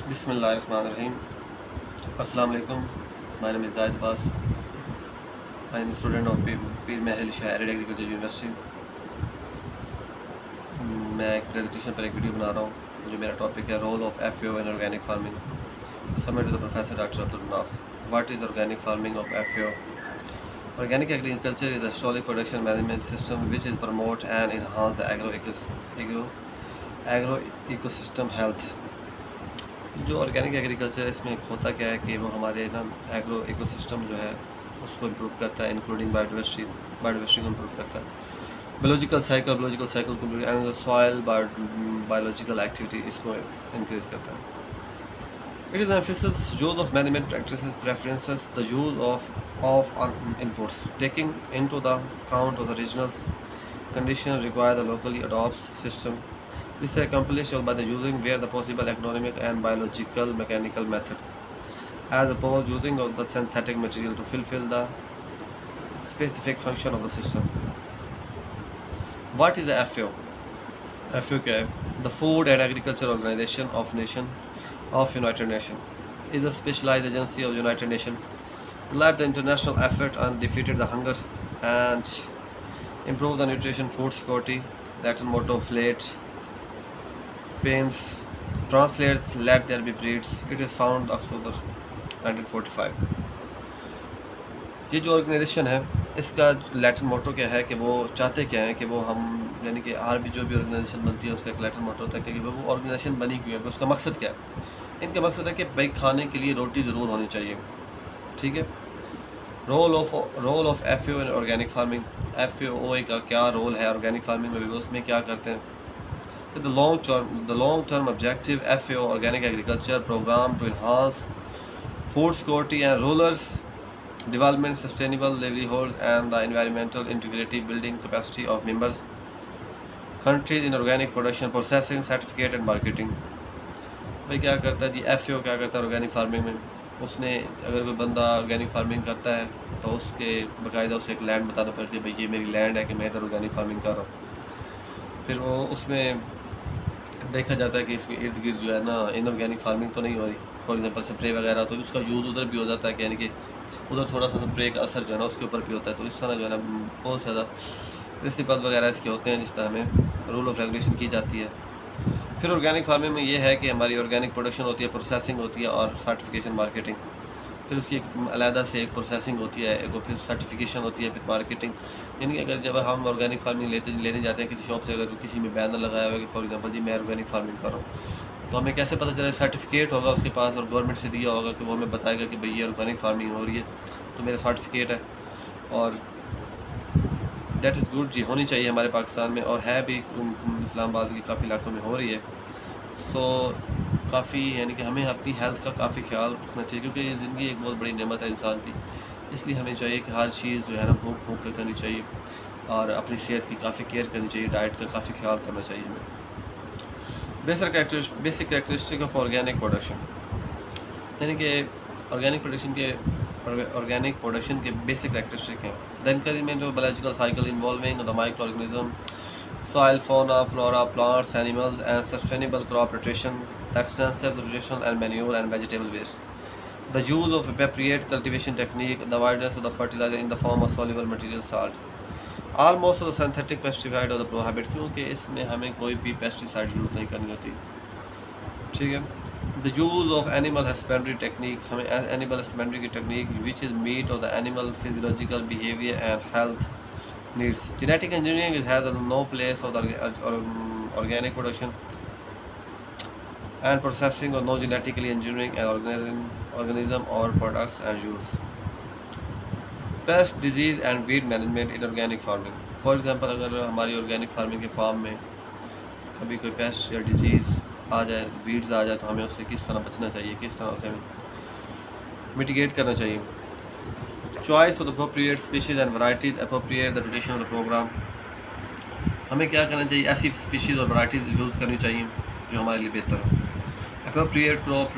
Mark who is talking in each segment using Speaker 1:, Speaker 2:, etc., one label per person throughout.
Speaker 1: बिस्मिल्लाहिर्रहमानिर्रहीम। अस्सलाम वालेकुम। My name is Zahid Abbas. I am student of Pir Mahal Shah agriculture university. मैं एक प्रेजेंटेशन पर एक वीडियो बना रहा हूँ जो मेरा टॉपिक है role of FAO in organic farming. Submit to the professor doctor Abdul Manaf. What is organic farming of FAO? Organic agriculture is a solid production management system which is promote and enhance the agro ecosystem health। जो organic agriculture है इसमें होता क्या है कि वो हमारे ना एग्रो इकोसिस्टम जो है उसको इम्प्रूव करता है, इंक्लूडिंग बायोडाइवर्सिटी को इम्प्रूव करता है, biological cycle and soil biological activity इसको इंक्रीज करता है। It is emphasis use of management practices preferences the use of inputs taking into the count of the regional condition require the locally adopted system. This is accomplished by the using where the possible economic and biological mechanical method, as opposed using of the synthetic material to fulfill the specific function of the system. What is the FAO? FAO क्या है? The Food and Agriculture Organization of United Nations is a specialized agency of United Nations led the international effort and defeated the hunger and improve the nutrition, food security. Latin motto flat pains translates let there be breeds. It is found October 1945। ये जो organisation है इसका Latin मोटो क्या है कि वो चाहते क्या है कि वो हम यानी कि हर भी जो भी ऑर्गेनाइजेशन बनती है उसका एक लैटिन मोटो होता है कि वो ऑर्गेनाइजेशन बनी क्यों है, उसका मकसद क्या है। इनका मकसद है कि भाई खाने के लिए रोटी ज़रूर होनी चाहिए, ठीक है। Role of FAO in organic farming. FAO का क्या रोल है ऑर्गेनिक फार्मिंग में, उसमें क्या करते हैं। The long term objective FAO organic agriculture programme to enhance food security and rural development, sustainable livelihoods and the environmental integrity, building capacity of members countries in organic production, processing, certificate and marketing। भाई क्या करता है जी FAO, क्या करता है organic farming में। उसने अगर कोई बंदा ऑर्गेनिक फार्मिंग करता है तो उसके बाकायदा उसे एक लैंड बताना पड़ती है, भाई ये मेरी लैंड है कि मैं इधर ऑर्गेनिक फार्मिंग कर रहा हूँ। फिर वो उसमें देखा जाता है कि इसके इर्द गिर्द जो है ना इनऑर्गेनिक फार्मिंग तो नहीं हो रही, फॉर एग्जांपल स्प्रे वगैरह, तो उसका यूज़ उधर भी हो जाता है कि यानी कि उधर थोड़ा सा स्प्रे का असर जो है ना उसके ऊपर भी होता है। तो इस तरह जो है ना बहुत ज़्यादा प्रिंसिपल वगैरह इसके होते हैं जिस पर हमें रूल ऑफ रेगुलेशन की जाती है। फिर ऑर्गेनिक फार्मिंग में ये है कि हमारी ऑर्गेनिक प्रोडक्शन होती है, प्रोसेसिंग होती है और सर्टिफिकेशन मार्केटिंग। फिर उसकी एक अलहदा से एक प्रोसेसिंग होती है, एक फिर सर्टिफिकेशन होती है, फिर मार्केटिंग। यानी कि अगर जब हम ऑर्गेनिक फार्मिंग लेने जाते हैं किसी शॉप से, अगर किसी में बैनर लगाया हुआ है कि फॉर एग्जांपल जी मैं ऑर्गेनिक फार्मिंग कर रहा हूँ, तो हमें कैसे पता चला। सर्टिफिकेट होगा उसके पास और गवर्नमेंट से दिया होगा कि वो हमें बताएगा कि भाई ये ऑर्गेनिक फार्मिंग हो रही है, तो मेरा सर्टिफिकेट है। और दैट इज़ गुड जी, होनी चाहिए हमारे पाकिस्तान में, और है भी इस्लामाबाद के काफ़ी इलाकों में हो रही है। सो काफ़ी यानी कि हमें अपनी हेल्थ का काफ़ी ख्याल रखना चाहिए, क्योंकि ये ज़िंदगी एक बहुत बड़ी नेमत है इंसान की। इसलिए हमें चाहिए कि हर चीज़ जो है ना भूख कर करनी चाहिए और अपनी सेहत की काफ़ी केयर करनी चाहिए, डाइट का काफ़ी ख्याल करना चाहिए हमें। Basic characteristic of organic production, यानी कि ऑर्गेनिक प्रोडक्शन के बेसिक कैरेक्टरिस्टिक हैं। The encouragement of biological cycle involving the micro organism, soil, fauna, flora, plants, animals, and sustainable crop rotation, the extensive rotation and manure and vegetable waste, the use of appropriate cultivation technique, the avoidance of the fertilizer in the form of soluble material salt, almost of the synthetic pesticide or the prohibit, क्योंकि इसमें हमें कोई भी pesticide use नहीं करनी होती, ठीक है। The use of animal husbandry technique, हमें एनिमल हस्बेंड्री की technique which is meet of the animal physiological behaviour and health needs. Genetic engineering has no place of the organic production and processing, or no genetically engineering an organism or products and use. Pest, disease and weed management in organic farming. For example, अगर हमारी organic farming के farm में कभी कोई paste या disease आ जाए, weeds आ जाए, तो हमें उससे किस तरह बचना चाहिए, किस तरह से हमें मिटिगेट करना चाहिए। Choice of the appropriate species and varieties, appropriate the rotation of the program, हमें क्या करना चाहिए, ऐसी स्पीशीज़ और वैराइटीज़ यूज़ करनी चाहिए जो हमारे लिए बेहतर हो। अप्रोप्रिएट क्रॉप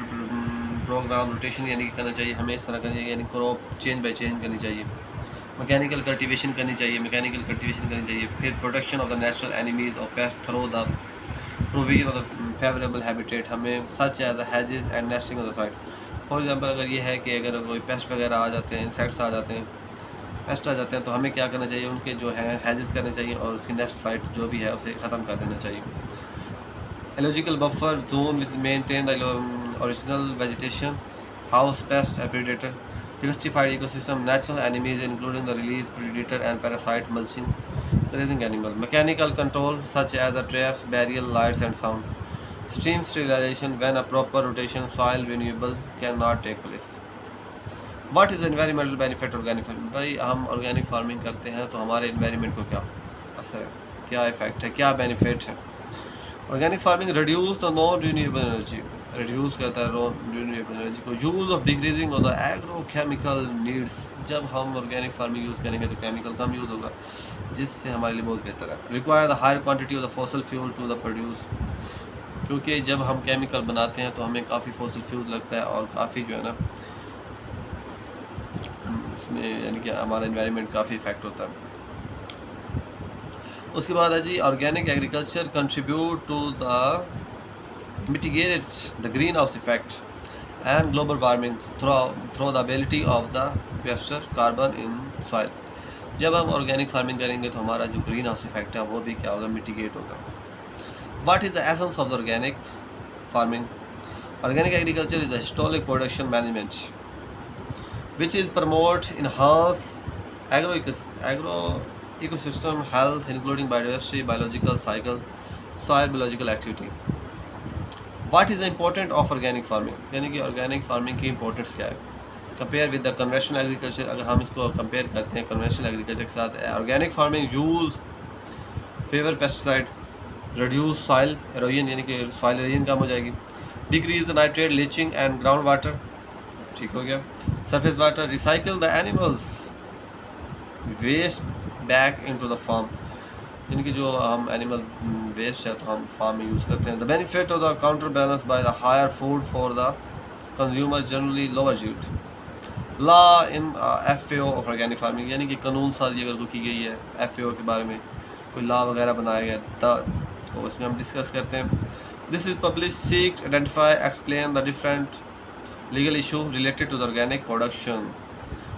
Speaker 1: प्रोग्राम रोटेशन यानी कि करना चाहिए हमें इस तरह करना चाहिए, यानी क्रॉप चेंज बाई चेंज करनी चाहिए। मैकेनिकल कल्टीवेशन करनी चाहिए। फिर protection of the natural enemies of pest through the provision of the favourable habitat, हमें such as hedges and nesting of the site. For example अगर ये है कि अगर कोई पेस्ट वगैरह आ जाते हैं, इंसेक्ट्स आ जाते हैं, पेस्ट आ जाते हैं, तो हमें क्या करना चाहिए, उनके जो है हैजेस करने चाहिए और उसकी नेस्ट साइट जो भी है उसे ख़त्म कर देना चाहिए। Ecological buffer zone which maintain the original vegetation, house pest and predator, diversified ecosystem, natural enemies including the release predator and parasite, mulching, grazing animal, mechanical control such as the traps, barrier, lights and sound, stream sterilization when a proper rotation soil renewable cannot take place. What is the environmental benefit organic farming? भाई हम organic farming करते हैं तो हमारे environment को क्या असर है, क्या इफेक्ट है, क्या बेनिफिट है। Organic farming reduce the non renewable energy, reduce करता है नॉन रिन्यूएबल एनर्जी को। Use of decreasing of the agro chemical needs, जब हम ऑर्गेनिक फार्मिंग यूज़ करेंगे तो केमिकल कम यूज़ होगा, जिससे हमारे लिए बहुत बेहतर है। Require the higher quantity of the fossil fuel to the produce, क्योंकि जब हम केमिकल बनाते हैं तो हमें काफ़ी फॉसल फ्यूल लगता है और काफ़ी जो है ना इसमें यानी कि हमारा इन्वायरमेंट काफ़ी इफेक्ट होता है। उसके बाद है जी organic agriculture contribute to the mitigate the greenhouse effect and global warming through the ability of the sequester carbon in soil। जब हम ऑर्गेनिक फार्मिंग करेंगे तो हमारा जो ग्रीन हाउस इफेक्ट है वो भी क्या होगा, मिटिगेट होगा। What is the essence of the organic farming? Organic agriculture is the historic production management which is promote enhance agro ecosystem health including biodiversity, biological cycle, soil biological activity. What is the important of organic farming, यानी कि organic farming की importance क्या है compare with the conventional agriculture. अगर हम इसको compare करते हैं कन्वेंशनल एग्रीकल्चर के साथ, organic farming use fewer pesticide, reduce soil erosion, यानी कि सॉइल एरोजन कम हो जाएगी, decrease the nitrate leaching and ground water, ठीक हो गया, surface water, recycle the animals waste back into the farm, यानी कि जो हम एनिमल वेस्ट है तो हम फार्म में यूज़ करते हैं। The benefit of the counter balance by the higher food for the consumer generally lower yield। Law in FAO of organic farming, यानी कि कानून साजी अगर कोई की गई है FAO के बारे में, कोई लॉ वगैरह बनाया गया तो इसमें हम डिस्कस करते हैं। This is publish seek identify explain the different legal issue related to the organic production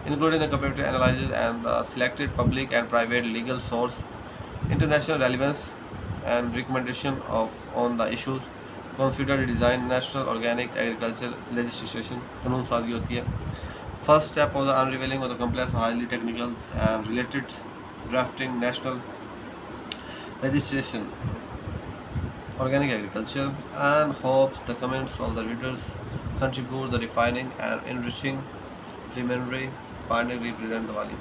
Speaker 1: including the comparative analysis and the selected public and private legal source, international relevance and recommendation of on the issues considered design national organic agriculture legislation कानून साजी होती है। First step of the unveiling of the complex highly technical and related drafting national legislation organic agriculture and hope the comments of the readers contribute the refining and enriching preliminary finding represent the value।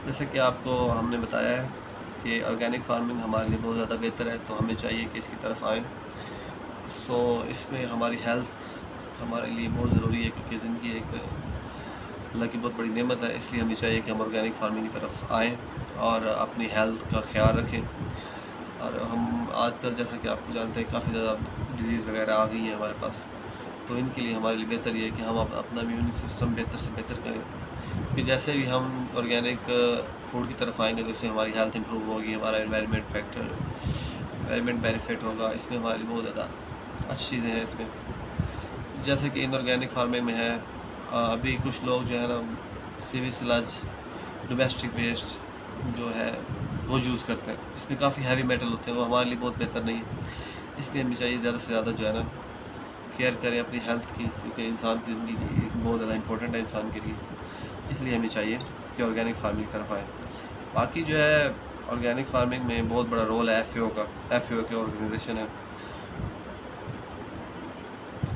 Speaker 1: जैसे कि आपको हमने बताया है कि organic farming हमारे लिए बहुत ज़्यादा बेहतर है, तो हमें चाहिए कि इसकी तरफ आएँ। इसमें हमारी हेल्थ हमारे लिए बहुत ज़रूरी है, क्योंकि ज़िंदगी एक अल्लाह की बहुत बड़ी नेमत है, इसलिए हमें चाहिए कि हम ऑर्गेनिक फार्मिंग की तरफ आएँ और अपनी हेल्थ का ख्याल रखें। और हम आजकल जैसा कि आपको जानते हैं काफ़ी ज़्यादा डिजीज़ वगैरह आ गई हैं हमारे पास, तो इनके लिए हमारे लिए बेहतर ये है कि हम अपना इम्यून सिस्टम बेहतर से बेहतर करें, कि जैसे भी हम ऑर्गेनिक फूड की तरफ आएंगे तो इससे हमारी हेल्थ इंप्रूव होगी, हमारा एनवायरनमेंट बेनिफिट होगा। इसमें हमारी बहुत ज़्यादा अच्छी चीज़ें हैं इसमें, जैसे कि इनऑर्गेनिक फार्मिंग में है अभी कुछ लोग जो है ना सीवी स्लज, डोमेस्टिक वेस्ट जो है वो यूज़ करते हैं, इसमें काफ़ी हैवी मेटल होते हैं, वो हमारे लिए बहुत बेहतर नहीं है। इसलिए हमें चाहिए ज़्यादा से ज़्यादा जो है ना केयर करें अपनी हेल्थ की, क्योंकि इंसान की ज़िंदगी बहुत ज़्यादा इंपॉर्टेंट है इंसान के लिए, इसलिए हमें चाहिए कि ऑर्गेनिक फार्मिंग की तरफ आए। बाकी जो है ऑर्गेनिक फार्मिंग में बहुत बड़ा रोल है FAO का। FAO की ऑर्गेनाइजेशन है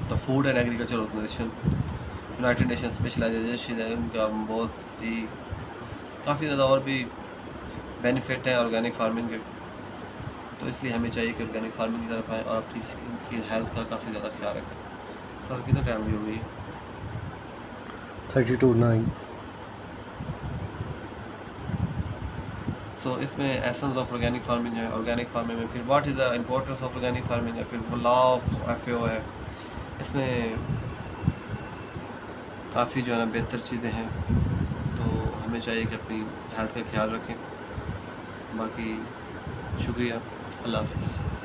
Speaker 1: the food and agriculture organization, United Nation specialization है उनका, बहुत ही काफ़ी ज़्यादा और भी बेनिफिट है ऑर्गेनिक फार्मिंग के, तो इसलिए हमें चाहिए कि ऑर्गेनिक फार्मिंग की तरफ आएँ और अपनी इनकी हेल्थ का काफ़ी ज़्यादा ख्याल रखें। सर कितना टाइम भी हो गई?
Speaker 2: 32:09।
Speaker 1: तो इसमें एसेंस ऑफ ऑर्गेनिक फार्मिंग है। ऑर्गेनिक फार्मिंग में फिर what is the importance of organic farming है, फिर लॉ ऑफ FAO है, इसमें काफ़ी जो है ना बेहतर चीज़ें हैं, तो हमें चाहिए कि अपनी हेल्थ का ख्याल रखें। बाकी शुक्रिया, अल्लाह हाफ़िज़।